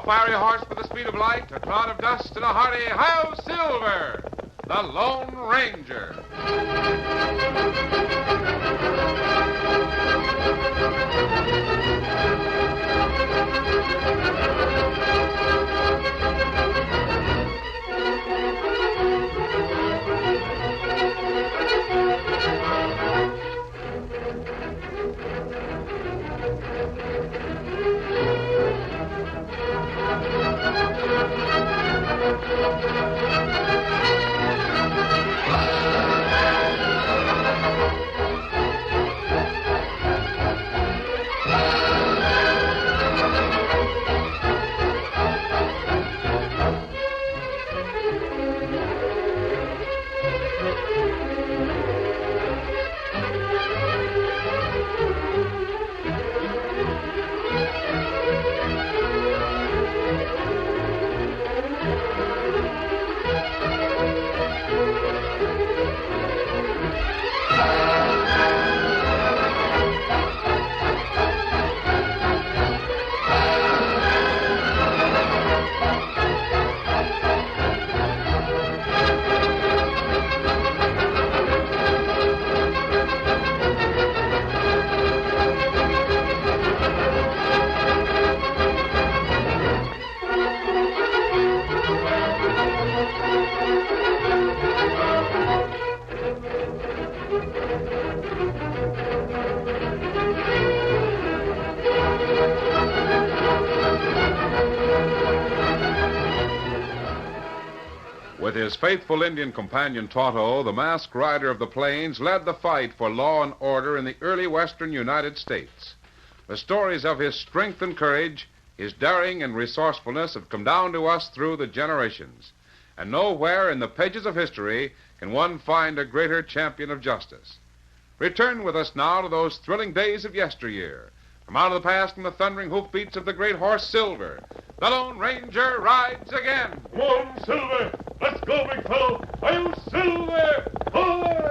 fiery horse with the speed of light, a cloud of dust, and a hearty "Hi-Yo, Silver!" The Lone Ranger. With his faithful Indian companion Tonto, the masked rider of the plains led the fight for law and order in the early western United States. The stories of his strength and courage, his daring and resourcefulness have come down to us through the generations. And nowhere in the pages of history can one find a greater champion of justice. Return with us now to those thrilling days of yesteryear. From out of the past and the thundering hoofbeats of the great horse Silver, the Lone Ranger rides again. Come on, Silver! Let's go, big fellow! Hi-Yo, Silver! Away!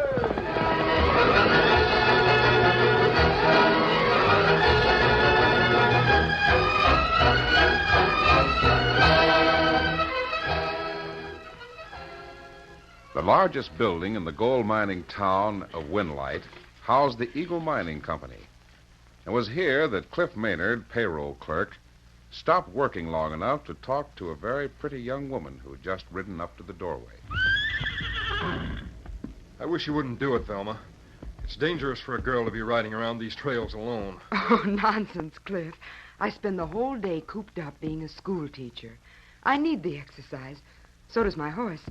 The largest building in the gold mining town of Winlight housed the Eagle Mining Company. It was here that Cliff Maynard, payroll clerk, stopped working long enough to talk to a very pretty young woman who had just ridden up to the doorway. I wish you wouldn't do it, Velma. It's dangerous for a girl to be riding around these trails alone. Oh, nonsense, Cliff. I spend the whole day cooped up being a school teacher. I need the exercise. So does my horse.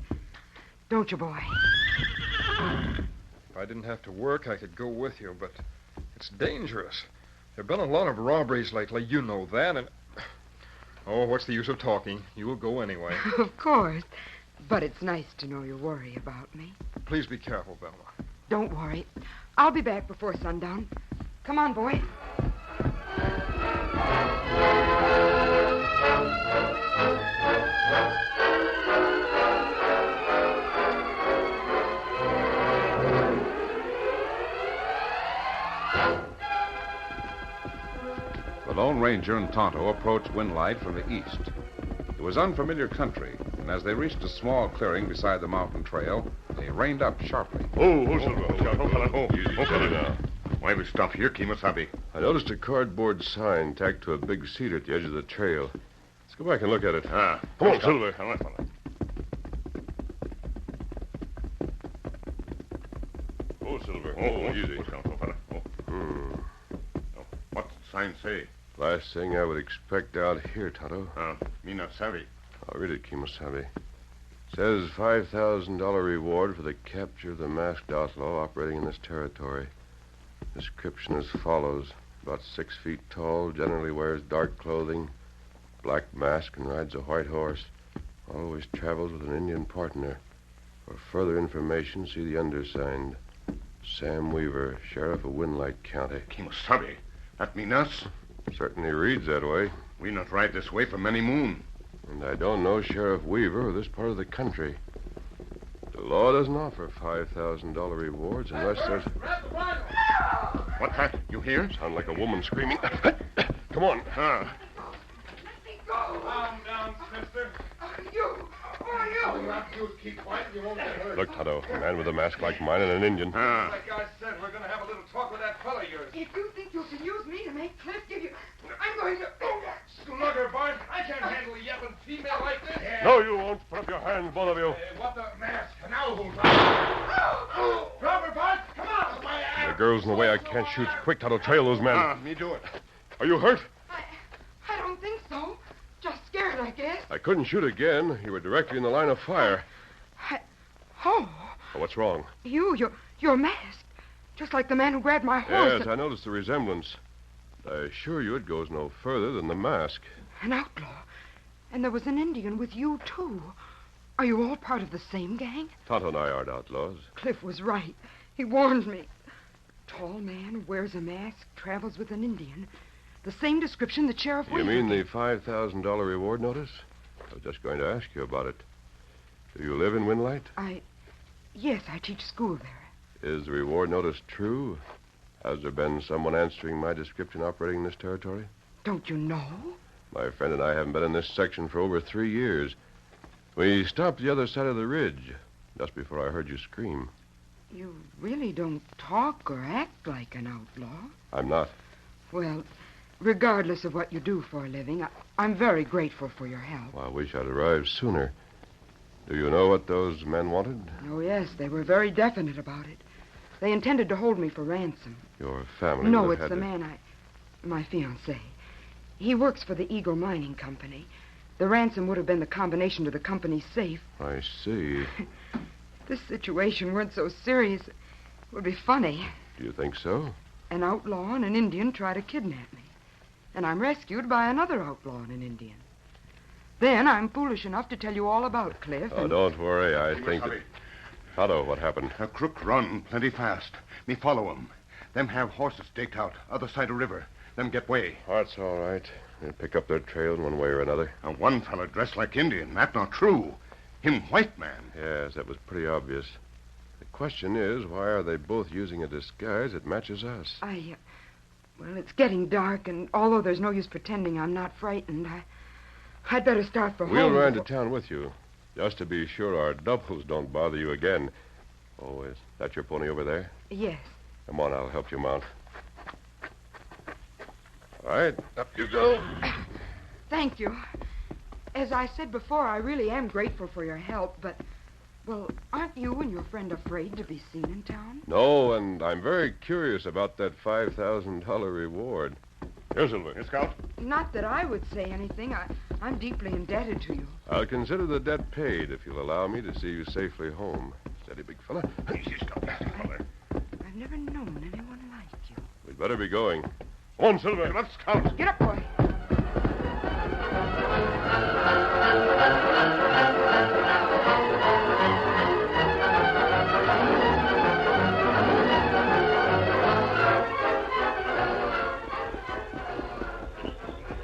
Don't you, boy? If I didn't have to work, I could go with you, but it's dangerous. There have been a lot of robberies lately. You know that, and... Oh, what's the use of talking? You will go anyway. Of course. But it's nice to know you worry about me. Please be careful, Velma. Don't worry. I'll be back before sundown. Come on, boy. The Lone Ranger and Tonto approached Winlight from the east. It was unfamiliar country, and as they reached a small clearing beside the mountain trail, they reined up sharply. Oh, Silver. Easy now. Why we stop here, Kemosabe? I noticed a cardboard sign tacked to a big cedar at the edge of the trail. Let's go back and look at it. Come on, Silver. Come on, fella. Oh, Silver. Oh, easy. What's the sign say? Last thing I would expect out here, Tonto. Me not savvy. I'll read it, Kemosabe. Says $5,000 reward for the capture of the masked outlaw operating in this territory. Description as follows. About 6 feet tall, generally wears dark clothing, black mask, and rides a white horse. Always travels with an Indian partner. For further information, see the undersigned. Sam Weaver, Sheriff of Winlight County. Kemosabe. That mean us? Certainly reads that way. We not ride this way for many moon. And I don't know Sheriff Weaver or this part of the country. The law doesn't offer $5,000 rewards unless there's... What's that? You hear? Sound like a woman screaming. Come on. Let me go. are you? All you have to do is keep quiet. You won't get hurt. Look, Tonto, a man with a mask like mine and an Indian. Like I said, we're going to have a little talk with that fella of yours. If you think you can use me to make Cliff give you... I'm going to... Slugger, Bart. I can't handle a yapping female like this. No, you won't. Put up your hands, both of you. What the mask? Now who's on? Drop her, Bart. Come on. The girl's in the way. I can't shoot. Quick, Tonto, trail those men. Me do it. Are you hurt? I don't think so. Just scared, I guess. I couldn't shoot again. You were directly in the line of fire. Oh, Oh, what's wrong? you're masked. Just like the man who grabbed my horse. Yes, I noticed the resemblance. I assure you it goes no further than the mask. An outlaw. And there was an Indian with you, too. Are you all part of the same gang? Tonto and I aren't outlaws. Cliff was right. He warned me. Tall man, wears a mask, travels with an Indian. The same description the sheriff You Weaver mean the gave. $5,000 reward notice? I was just going to ask you about it. Do you live in Winlight? Yes, I teach school there. Is the reward notice true? Has there been someone answering my description operating in this territory? Don't you know? My friend and I haven't been in this section for over 3 years. We stopped the other side of the ridge just before I heard you scream. You really don't talk or act like an outlaw. I'm not. Well, regardless of what you do for a living, I'm very grateful for your help. Well, I wish I'd arrived sooner. Do you know what those men wanted? Oh, yes, they were very definite about it. They intended to hold me for ransom. Your family No, would it's have the had man my fiancé. He works for the Eagle Mining Company. The ransom would have been the combination to the company's safe. I see. If this situation weren't so serious, it would be funny. Do you think so? An outlaw and an Indian try to kidnap me. And I'm rescued by another outlaw and an Indian. Then I'm foolish enough to tell you all about Cliff. Oh, and... don't worry. I think that... Tonto, what happened? A crook run plenty fast. Me follow 'em. Them have horses staked out, other side of river. Them get way. Oh, it's all right. We'll pick up their trail in one way or another. And one fella dressed like Indian. That not true. Him white man. Yes, that was pretty obvious. The question is, why are they both using a disguise that matches us? Well, it's getting dark, and although there's no use pretending I'm not frightened, I'd better start for We'll home. ride to town with you, just to be sure our doubles don't bother you again. Oh, is that your pony over there? Yes. Come on, I'll help you mount. All right, up you go. Thank you. As I said before, I really am grateful for your help, but, well, aren't you and your friend afraid to be seen in town? No, and I'm very curious about that $5,000 reward. Here, Silver. Yes, Scout? Not that I would say anything. I'm deeply indebted to you. I'll consider the debt paid if you'll allow me to see you safely home. Steady, big fella. Easy, Scout. I've never known anyone like you. We'd better be going. On, Silver. Let's Scout. Get up, boy.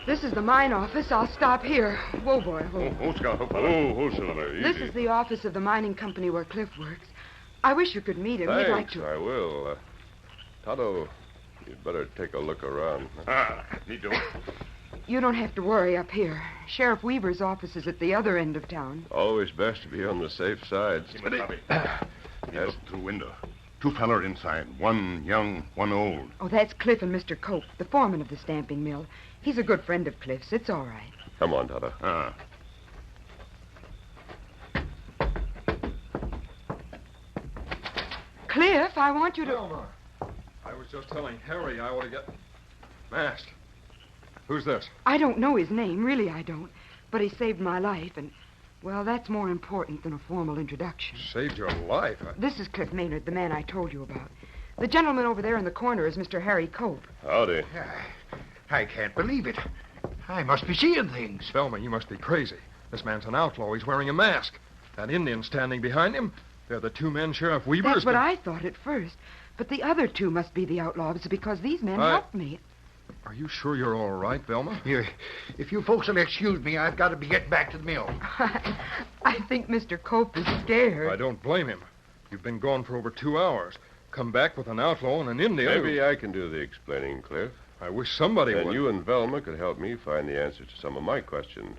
This is the mine office. I'll stop here. Whoa, boy, whoa. Oh, Scout. Silver, easy. This is the office of the mining company where Cliff works. I wish you could meet him. We'd like Thanks, to. I will. Tonto, you'd better take a look around. Me do it. You don't have to worry up here. Sheriff Weaver's office is at the other end of town. Always best to be on the safe side. Me look through window. Two feller inside. One young, one old. Oh, that's Cliff and Mr. Cope, the foreman of the stamping mill. He's a good friend of Cliff's. It's all right. Come on, Tonto. Cliff, I want you to... Elmer, I was just telling Harry I ought to get masked. Who's this? I don't know his name. Really, I don't. But he saved my life, and, well, that's more important than a formal introduction. Saved your life. This is Cliff Maynard, the man I told you about. The gentleman over there in the corner is Mr. Harry Cope. Howdy. I can't believe it. I must be seeing things. Velma, you must be crazy. This man's an outlaw. He's wearing a mask. That Indian standing behind him, they're the two men Sheriff Weaver's That's what I thought at first. But the other two must be the outlaws because these men helped me. Are you sure you're all right, Velma? If you folks will excuse me, I've got to be getting back to the mill. I think Mr. Cope is scared. I don't blame him. You've been gone for over 2 hours. Come back with an outlaw and an Indian. Maybe I can do the explaining, Cliff. I wish somebody And would. you and Velma could help me find the answer to some of my questions.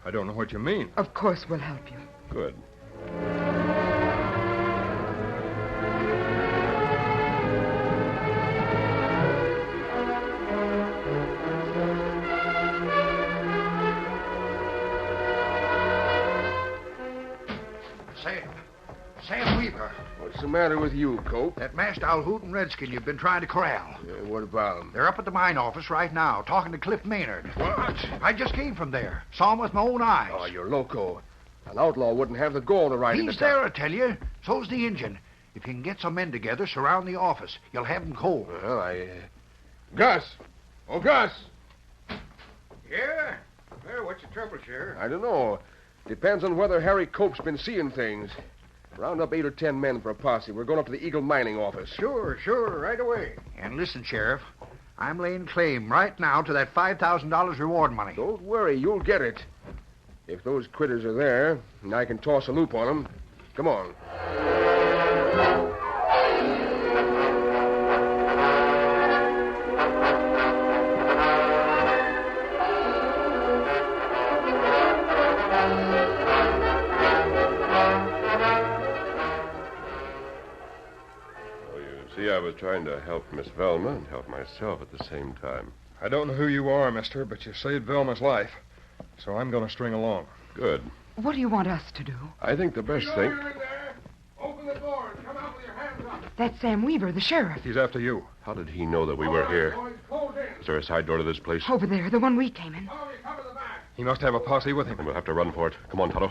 I don't know what you mean. Of course we'll help you. Good. Sam Weaver. What's the matter with you, Cope? That masked owl hootin' redskin you've been trying to corral. Yeah, what about him? They're up at the mine office right now, talking to Cliff Maynard. What? I just came from there. Saw him with my own eyes. Oh, you're loco. An outlaw wouldn't have the gall to ride in He's the town. there, I tell you. So's the Injun. If you can get some men together, surround the office. You'll have them cold. Well, Gus! Oh, Gus! Yeah? Well, what's your trouble, Sheriff? I don't know. Depends on whether Harry Cope's been seeing things. Round up 8 or 10 men for a posse. We're going up to the Eagle mining office. Sure, right away. And listen, Sheriff, I'm laying claim right now to that $5,000 reward money. Don't worry, you'll get it. If those critters are there, and I can toss a loop on them, come on. See, I was trying to help Miss Velma and help myself at the same time. I don't know who you are, mister, but you saved Velma's life. So I'm going to string along. Good. What do you want us to do? I think the best thing... You're in there. Open the door and come out with your hands up. That's Sam Weaver, the sheriff. He's after you. How did he know that we were here? Boys, close in. Is there a side door to this place? Over there, the one we came in. Oh, you cover the back. He must have a posse with And him. we'll have to run for it. Come on, Tonto.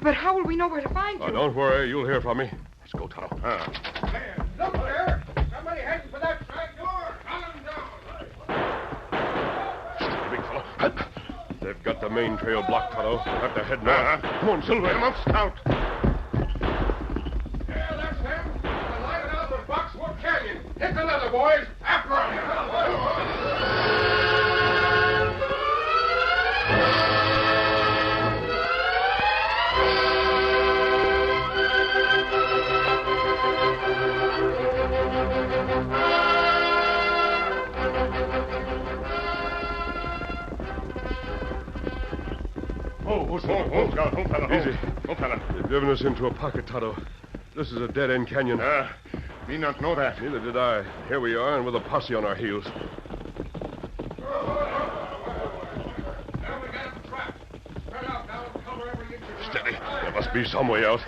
But how will we know where to find you? Don't worry. You'll hear from me. Let's go, Tonto. There. Look there. Somebody heading for that side door. Run him down. Big fellow. They've got the main trail blocked, Tonto. We'll have to head north. Come on, Silver. Come up, Scout. Yeah, that's them. They're lining out the Boxwood Canyon. Hit the leather, boys. After Hold, Scout. Hold, fella. Easy. Hold, fella. They've driven us into a pocket, Tonto. This is a dead-end canyon. Me not know that. Neither did I. Here we are, and with a posse on our heels. Now we got him trapped. Spread out now and cover every inch of Steady. There must be some way out.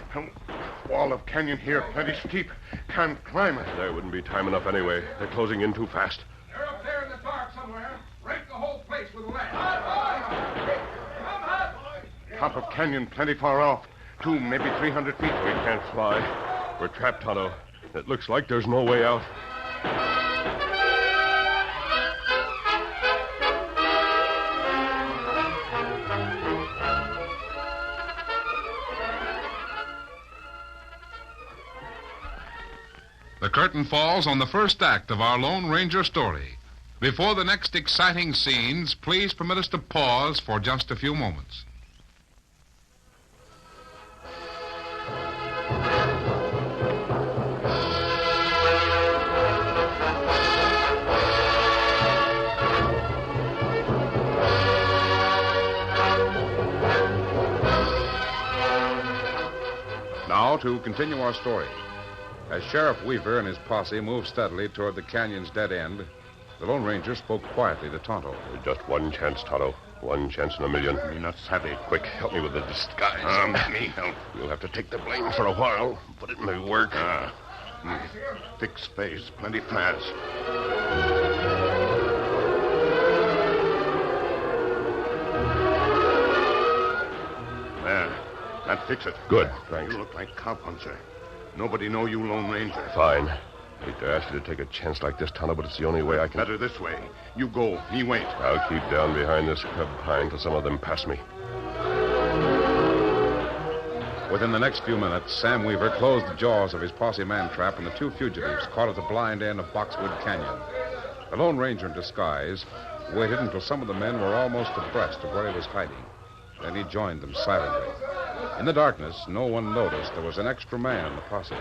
Wall of canyon here, plenty steep. Can't climb it. There wouldn't be time enough anyway. They're closing in too fast. They're up there in the dark somewhere. Rake the whole place with lead. Top of canyon, plenty far off. 2, maybe 300 feet. We can't fly. We're trapped, Tonto. It looks like there's no way out. The curtain falls on the first act of our Lone Ranger story. Before the next exciting scenes, please permit us to pause for just a few moments. Now to continue our story. As Sheriff Weaver and his posse moved steadily toward the canyon's dead end, the Lone Ranger spoke quietly to Tonto. Just one chance, Tonto. One chance in a million. Me not savvy. Quick, help me with the disguise. Me help. You'll have to take the blame for a while, but it may work. Thick space, plenty fast. There. That fix it. Good, thanks. You look like cowpuncher. Nobody know you Lone Ranger. Fine. Hate to ask you to take a chance like this, Tonto, but it's the only way I can... Better this way. You go. Me wait. I'll keep down behind this scrub pine till some of them pass me. Within the next few minutes, Sam Weaver closed the jaws of his posse man trap, and the two fugitives caught at the blind end of Boxwood Canyon. The Lone Ranger in disguise waited until some of the men were almost abreast of where he was hiding. Then he joined them silently. In the darkness, no one noticed there was an extra man in the posse.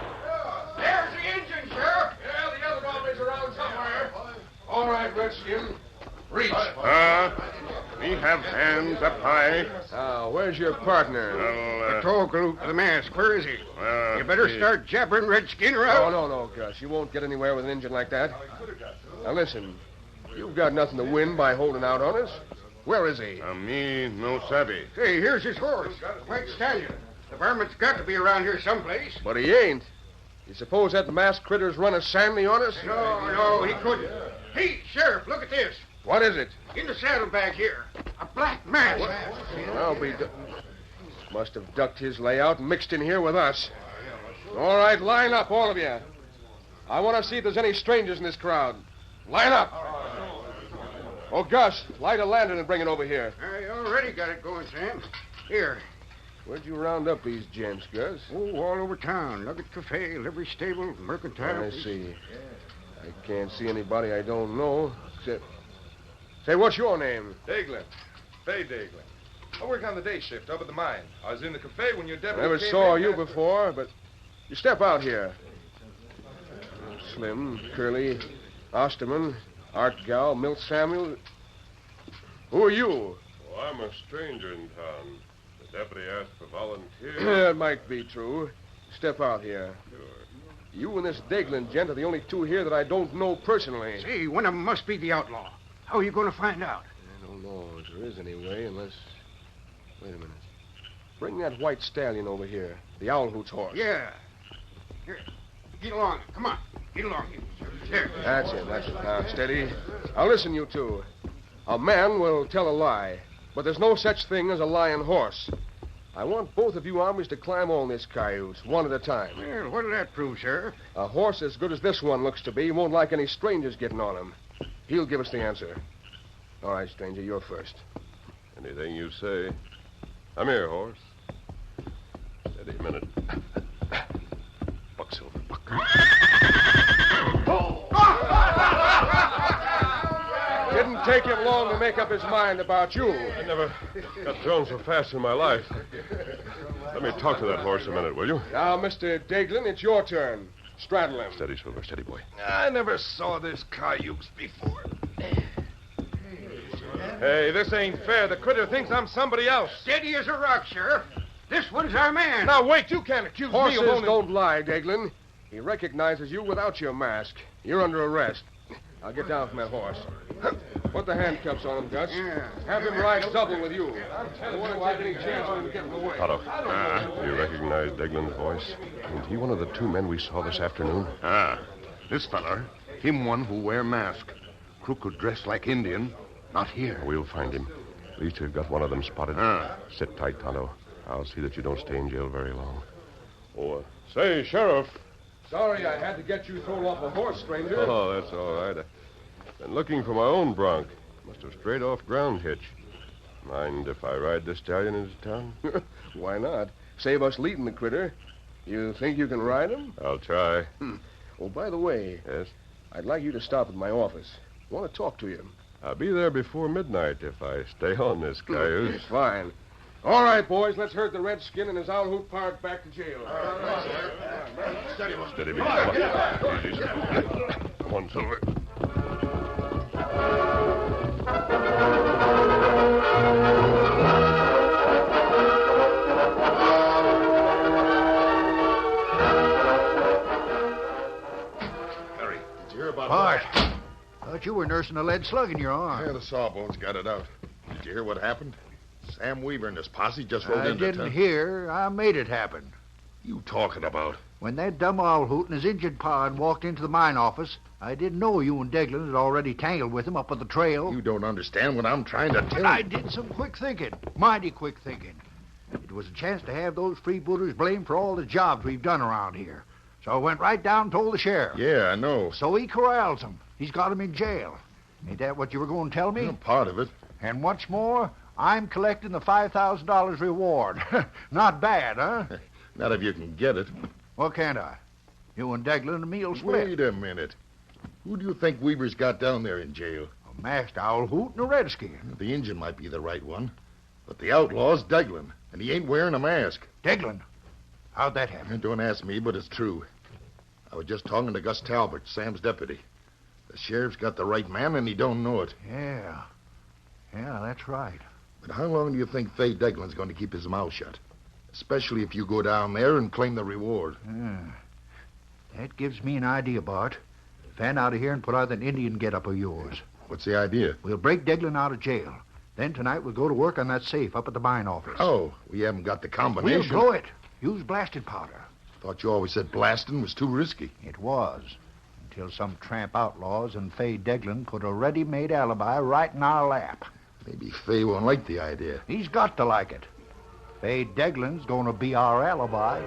There's the engine, Sheriff. Yeah, the other one is around somewhere. All right, Redskin. Reach. We have hands up high. Where's your partner? The tall galoot with the mask. Where is he? You better start jabbering, Redskin, or else... No, Gus. You won't get anywhere with an engine like that. Now, listen. You've got nothing to win by holding out on us. Where is he? Me no savvy. Hey, here's his horse. White Stallion. The varmint's got to be around here someplace. But he ain't. You suppose that masked critter's run a Sandy on us? No, he couldn't. Hey, Sheriff, look at this. What is it? In the saddlebag here. A black mask. I'll be... Must have ducked his layout and mixed in here with us. All right, line up, all of you. I want to see if there's any strangers in this crowd. Line up. Oh, Gus, light a lantern and bring it over here. I already got it going, Sam. Here. Where'd you round up these gents, Gus? Oh, all over town. Nugget Cafe, livery stable, mercantile. I see. I can't see anybody I don't know, except... Say, what's your name? Daglin. Fay Daglin. I work on the day shift up at the mine. I was in the cafe when your deputy Never came saw in. you before, but you step out here. Slim, Curly, Osterman, Art Gow, Milt Samuel. Who are you? Oh, I'm a stranger in town. The deputy asked for volunteers. It might be true. Step out here. Sure. You and this Daglin gent are the only two here that I don't know personally. Say, one of them must be the outlaw. How are you going to find out? I don't know if there is any way, unless... Wait a minute. Bring that white stallion over here. The owl hoot's horse. Yeah. Here. Get along. Come on. Get along. There. That's it. Now, steady. Now, listen, you two. A man will tell a lie, but there's no such thing as a lying horse. I want both of you armies to climb on this cayuse, one at a time. Well, what'll that prove, Sheriff? A horse as good as this one looks to be won't like any strangers getting on him. He'll give us the answer. All right, stranger, you're first. Anything you say. Come here, horse. Steady a minute. Buck, Silver, buck. Didn't take him long to make up his mind about you. I never got thrown so fast in my life. Let me talk to that horse a minute, will you? Now, Mr. Daglin, it's your turn. Straddle him. Steady, Silver, steady, boy. I never saw this cayuse before. Hey, this ain't fair. The critter thinks I'm somebody else. Steady as a rock, Sheriff. This one's our man. Now, wait. You can't accuse me Horses of owning... don't lie, Daglin. He recognizes you without your mask. You're under arrest. I'll get down from that horse. Put the handcuffs on him, Gus. Yeah. Have him ride double with you. I don't want to take any chance of him getting away. Otto, do you recognize Deglin's voice? Is he one of the two men we saw this afternoon? This feller, him one who wear mask. Crooked dress like Indian. Not here. We'll find him. At least we've got one of them spotted. Sit tight, Tonto. I'll see that you don't stay in jail very long. Oh, say, Sheriff. Sorry I had to get you thrown off a horse, stranger. Oh, that's all right. I've been looking for my own bronc. Must have strayed off ground hitch. Mind if I ride this stallion into town? Why not? Save us leading the critter. You think you can ride him? I'll try. Oh, by the way, Yes? I'd like you to stop at my office. I want to talk to you. I'll be there before midnight if I stay on this cayuse. Fine. All right, boys, let's herd the redskin and his owl hoot park back to jail. Steady, big fella. Easy, sir. Come on, Silver. Harry, did you hear about Bart, that? thought you were nursing a lead slug in your arm. Yeah, the sawbones got it out. Did you hear what happened? Sam Weaver and his posse just rode I into didn't town. hear. I made it happen. You talking about? When that dumb owl hoot and his injured pa had walked into the mine office, I didn't know you and Deglin had already tangled with him up on the trail. You don't understand what I'm trying to tell you. I did some quick thinking. Mighty quick thinking. It was a chance to have those freebooters blamed for all the jobs we've done around here. So I went right down and told the sheriff. Yeah, I know. So he corrals them. He's got him in jail. Ain't that what you were going to tell me? Well, part of it. And what's more, I'm collecting the $5,000 reward. Not bad, huh? Not if you can get it. Well, can't I? You and Deglin and me'll split. Wait a minute. Who do you think Weaver's got down there in jail? A masked owl hoot and a redskin. The Injun might be the right one, but the outlaw's Deglin, and he ain't wearing a mask. Deglin? How'd that happen? Don't ask me, but it's true. I was just talking to Gus Talbot, Sam's deputy. The sheriff's got the right man, and he don't know it. Yeah. Yeah, that's right. But how long do you think Fay Deglin's going to keep his mouth shut? Especially if you go down there and claim the reward. That gives me an idea, Bart. Fan out of here and put out that Indian getup of yours. What's the idea? We'll break Deglin out of jail. Then tonight we'll go to work on that safe up at the mine office. Oh, we haven't got the We'll combination. blow it. Use blasted powder. Thought you always said blasting was too risky. It was. Until some tramp outlaws and Fay Deglin put a ready-made alibi right in our lap. Maybe Fay won't like the idea. He's got to like it. Fay Deglin's going to be our alibi.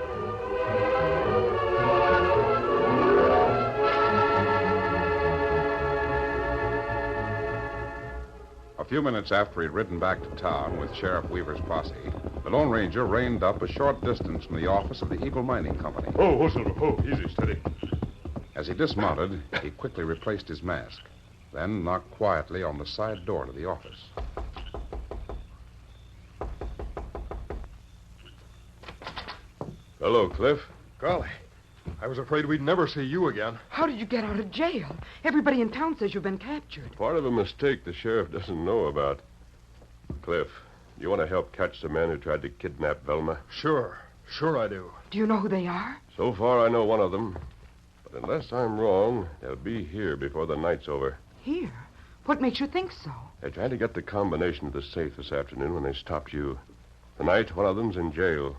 A few minutes after he'd ridden back to town with Sheriff Weaver's posse, the Lone Ranger reined up a short distance from the office of the Eagle Mining Company. Oh, Silver. Oh, easy, steady. As he dismounted, he quickly replaced his mask, then knocked quietly on the side door to the office. Hello, Cliff. Golly, I was afraid we'd never see you again. How did you get out of jail? Everybody in town says you've been captured. Part of a mistake the sheriff doesn't know about. Cliff, you want to help catch the man who tried to kidnap Velma? Sure I do. Do you know who they are? So far, I know one of them. But unless I'm wrong, they'll be here before the night's over. Here? What makes you think so? They tried to get the combination of the safe this afternoon when they stopped you. Tonight, one of them's in jail.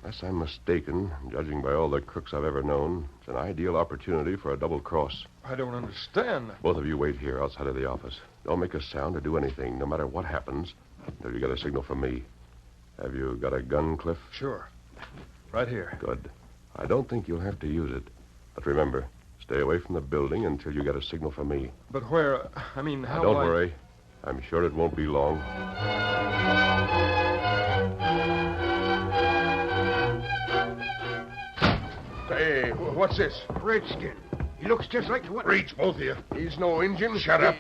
Unless I'm mistaken, judging by all the crooks I've ever known, it's an ideal opportunity for a double cross. I don't understand. Both of you wait here outside of the office. Don't make a sound or do anything, no matter what happens, until you get a signal from me. Have you got a gun, Cliff? Sure. Right here. Good. I don't think you'll have to use it. But remember, stay away from the building until you get a signal from me. But where... I mean, how Don't will I... worry. I'm sure it won't be long. Hey, what's this? Redskin. He looks just like the one... Reach, both of you. He's no Injun. Shut up.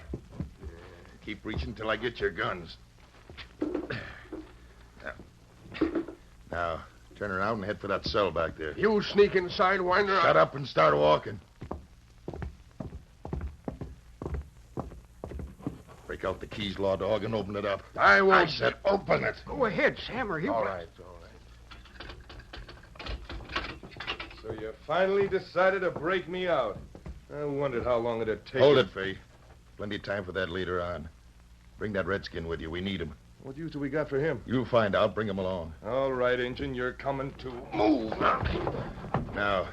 Keep reaching till I get your guns. Now, turn around and head for that cell back there. You sneaking sidewinder. Shut up and start walking. Break out the keys, law dog, and open it up. I won't. I said open it. Go ahead, Sam, or he'll... All right. So you finally decided to break me out. I wondered how long it'd take. Hold it, Fay. Plenty of time for that later on. Bring that redskin with you. We need him. What use do we got for him? You'll find out. Bring him along. All right, Injun, you're coming too. Move. Now,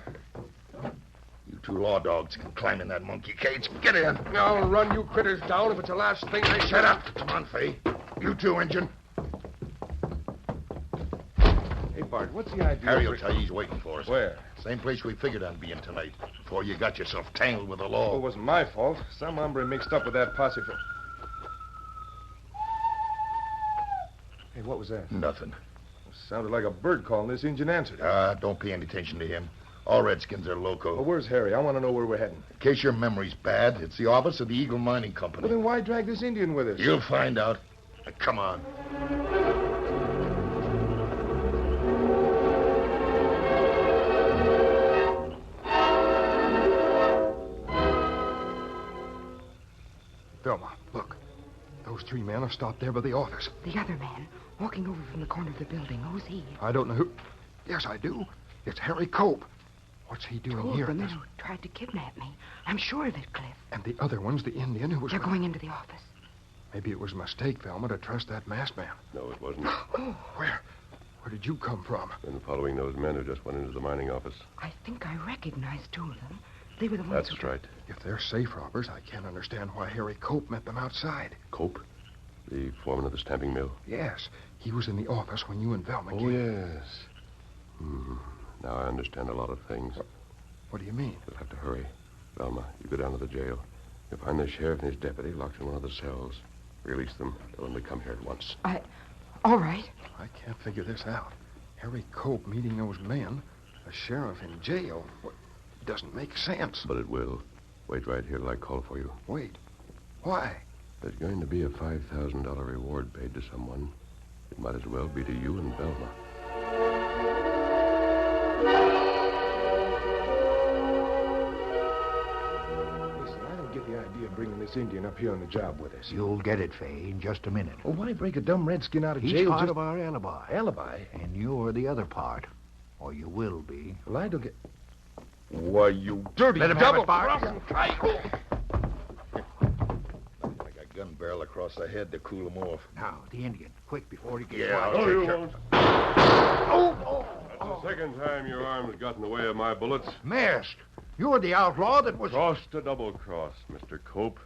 you two law dogs can climb in that monkey cage. Get in. I'll run you critters down if it's the last thing I Shut up. Come on, Fay. You too, Injun. Hey, Bart, what's the idea? Harry will tell you he's waiting for us. Where? Same place we figured on being tonight. Before you got yourself tangled with the law. Oh, it wasn't my fault. Some hombre mixed up with that posse. Hey, what was that? Nothing. Sounded like a bird calling. This Injun answered. Don't pay any attention to him. All redskins are loco. Well, where's Harry? I want to know where we're heading. In case your memory's bad, it's the office of the Eagle Mining Company. Well, then why drag this Indian with us? You'll find out. Now, come on. Velma, look. Those three men have stopped there by the office. The other man, walking over from the corner of the building. Who's he? I don't know who... Yes, I do. It's Harry Cope. What's he doing Two here? of the men who tried to kidnap me. I'm sure of it, Cliff. And the other one's the Indian who was... They're going into the office. Maybe it was a mistake, Velma, to trust that masked man. No, it wasn't. Where did you come from? Been following those men who just went into the mining office. I think I recognize two of them. They were the ones That's who... right. If they're safe robbers, I can't understand why Harry Cope met them outside. Cope? The foreman of the stamping mill? Yes, he was in the office when you and Velma Oh, came. yes. Now I understand a lot of things. What do you mean? You'll have to hurry. Velma, you go down to the jail. You'll find the sheriff and his deputy locked in one of the cells. Release them. Tell them to come here at once. All right. I can't figure this out. Harry Cope meeting those men, a sheriff in jail. What? Doesn't make sense. But it will. Wait right here till I call for you. Wait. Why? There's going to be a $5,000 reward paid to someone. It might as well be to you and Velma. Listen, I don't get the idea of bringing this Indian up here on the job with us? You'll get it, Fay, in just a minute. Well, why break a dumb redskin out of He's jail part just... of our alibi. Alibi? And you're the other part. Or you will be. Well, I don't get... Why, you dirty Let him have double... it, Bart. Like a gun barrel across the head to cool him off. Now, the Indian. Quick, before he gets Yeah, wild. I'll you take care. won't. Oh! That's the second time your arm has gotten in the way of my bullets. Mask! You're the outlaw that was... Crossed a double cross, Mr. Cope.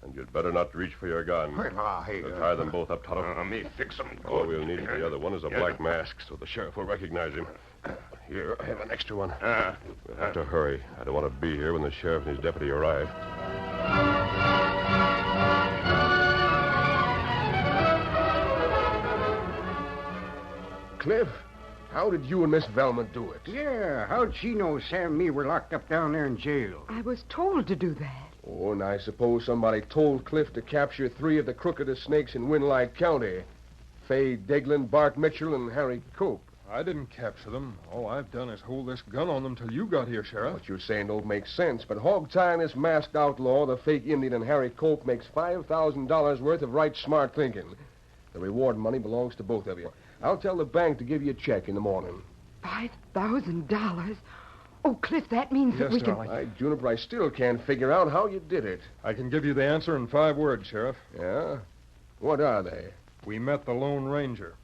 And you'd better not reach for your gun. Well, hey, Tie them both up, Tonto. Me fix him. All we'll need for the other one is a black mask, so the sheriff will recognize him. Here, I have an extra one. We'll have to hurry. I don't want to be here when the sheriff and his deputy arrive. Cliff, how did you and Miss Velma do it? Yeah, how'd she know Sam and me were locked up down there in jail? I was told to do that. Oh, and I suppose somebody told Cliff to capture 3 of the crookedest snakes in Winlight County. Fay Deglin, Bart Mitchell, and Harry Cope. I didn't capture them. All I've done is hold this gun on them till you got here, Sheriff. What you're saying don't make sense, but hog tying this masked outlaw, the fake Indian, and Harry Cope makes $5,000 worth of right smart thinking. The reward money belongs to both of you. I'll tell the bank to give you a check in the morning. $5,000? Oh, Cliff, that means that Yes, we can... darling. Why, Juniper, I still can't figure out how you did it. I can give you the answer in 5 words, Sheriff. Yeah? What are they? We met the Lone Ranger.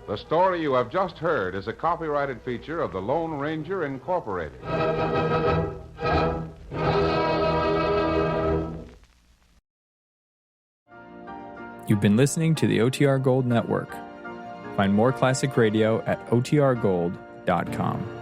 The story you have just heard is a copyrighted feature of the Lone Ranger Incorporated. You've been listening to the OTR Gold Network. Find more classic radio at otrgold.com.